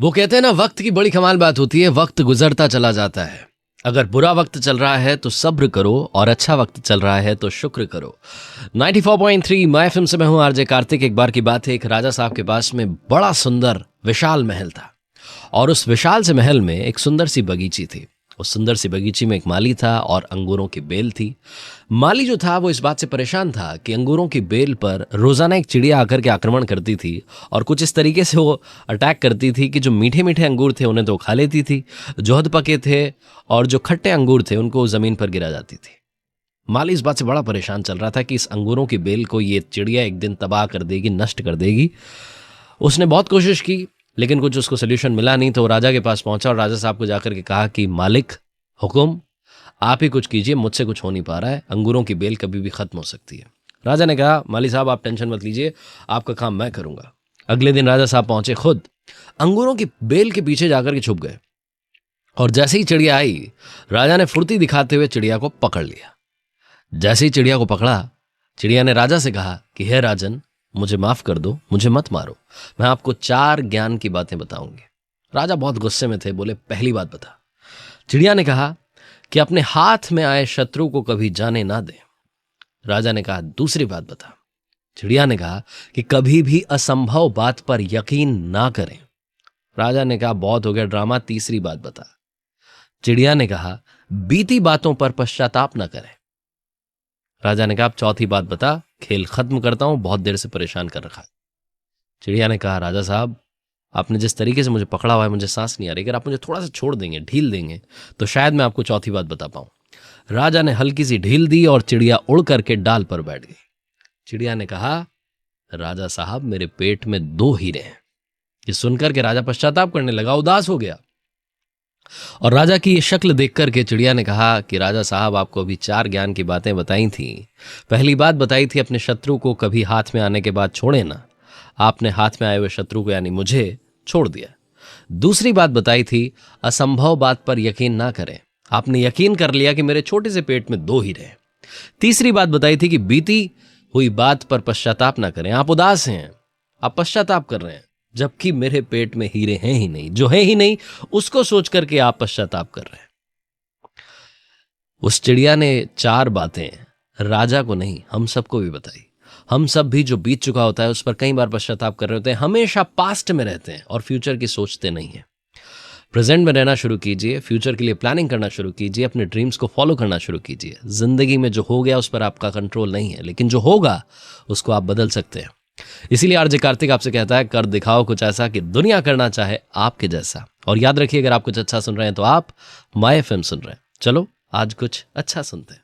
वो कहते हैं ना, वक्त की बड़ी कमाल बात होती है, वक्त गुजरता चला जाता है। अगर बुरा वक्त चल रहा है तो सब्र करो और अच्छा वक्त चल रहा है तो शुक्र करो। 94.3 माय एफएम से मैं हूं आरजे कार्तिक। एक बार की बात है, एक राजा साहब के पास में बड़ा सुंदर विशाल महल था और उस विशाल से महल में एक सुंदर सी बगीची थी। उस सुंदर सी बगीची में एक माली था और अंगूरों की बेल थी। माली जो था वो इस बात से परेशान था कि अंगूरों की बेल पर रोजाना एक चिड़िया आकर के आक्रमण करती थी और कुछ इस तरीके से वो अटैक करती थी कि जो मीठे मीठे अंगूर थे उन्हें तो खा लेती थी, जो हद पके थे और जो खट्टे अंगूर थे उनको जमीन पर गिरा जाती थी। माली इस बात से बड़ा परेशान चल रहा था कि इस अंगूरों की बेल को ये चिड़िया एक दिन तबाह कर देगी, नष्ट कर देगी। उसने बहुत कोशिश की लेकिन कुछ उसको सोल्यूशन मिला नहीं, तो राजा के पास पहुंचा और राजा साहब को जाकर के कहा कि मालिक हुकुम, आप ही कुछ कीजिए, मुझसे कुछ हो नहीं पा रहा है, अंगूरों की बेल कभी भी खत्म हो सकती है। राजा ने कहा, माली साहब आप टेंशन मत लीजिए, आपका काम मैं करूंगा। अगले दिन राजा साहब पहुंचे, खुद अंगूरों की बेल के पीछे जाकर के छुप गए और जैसे ही चिड़िया आई, राजा ने फुर्ती दिखाते हुए चिड़िया को पकड़ लिया। जैसे ही चिड़िया को पकड़ा, चिड़िया ने राजा से कहा कि हे राजन, मुझे माफ कर दो, मुझे मत मारो, मैं आपको 4 ज्ञान की बातें बताऊंगी। राजा बहुत गुस्से में थे, बोले पहली बात बता। चिड़िया ने कहा कि अपने हाथ में आए शत्रु को कभी जाने ना दे। राजा ने कहा दूसरी बात बता। चिड़िया ने कहा कि कभी भी असंभव बात पर यकीन ना करें। राजा ने कहा बहुत हो गया ड्रामा, तीसरी बात बता। चिड़िया ने कहा बीती बातों पर पश्चाताप ना करें। राजा ने कहा अब चौथी बात बता, खेल खत्म करता हूं, बहुत देर से परेशान कर रखा है। चिड़िया ने कहा राजा साहब, आपने जिस तरीके से मुझे पकड़ा हुआ है मुझे सांस नहीं आ रही, अगर आप मुझे थोड़ा सा छोड़ देंगे, ढील देंगे तो शायद मैं आपको चौथी बात बता पाऊं। राजा ने हल्की सी ढील दी और चिड़िया उड़ करके डाल पर बैठ गई। चिड़िया ने कहा राजा साहब, मेरे पेट में 2 हीरे हैं। ये सुनकर के राजा पश्चाताप करने लगा, उदास हो गया और राजा की ये शक्ल देख करके चिड़िया ने कहा कि राजा साहब, आपको अभी 4 ज्ञान की बातें बताई थी। पहली बात बताई थी अपने शत्रु को कभी हाथ में आने के बाद छोड़े ना। आपने हाथ में आए हुए शत्रु को यानी मुझे छोड़ दिया। दूसरी बात बताई थी असंभव बात पर यकीन ना करें। आपने यकीन कर लिया कि मेरे छोटे से पेट में 2 हीरे हैं। तीसरी बात बताई थी कि बीती हुई बात पर पश्चाताप ना करें। आप उदास हैं, आप पश्चाताप कर रहे हैं, जबकि मेरे पेट में हीरे हैं ही नहीं, जो है ही नहीं उसको सोच करके आप पश्चाताप कर रहे हैं। उस चिड़िया ने 4 बातें राजा को नहीं, हम सबको भी बताई। हम सब भी जो बीत चुका होता है उस पर कई बार पश्चाताप कर रहे होते हैं, हमेशा पास्ट में रहते हैं और फ्यूचर की सोचते नहीं है। प्रेजेंट में रहना शुरू कीजिए, फ्यूचर के लिए प्लानिंग करना शुरू कीजिए, अपने ड्रीम्स को फॉलो करना शुरू कीजिए। जिंदगी में जो हो गया उस पर आपका कंट्रोल नहीं है, लेकिन जो होगा उसको आप बदल सकते हैं। इसीलिए आरजे कार्तिक आपसे कहता है, कर दिखाओ कुछ ऐसा कि दुनिया करना चाहे आपके जैसा। और याद रखिए, अगर आप कुछ अच्छा सुन रहे हैं तो आप माय एफएम सुन रहे हैं। चलो आज कुछ अच्छा सुनते हैं।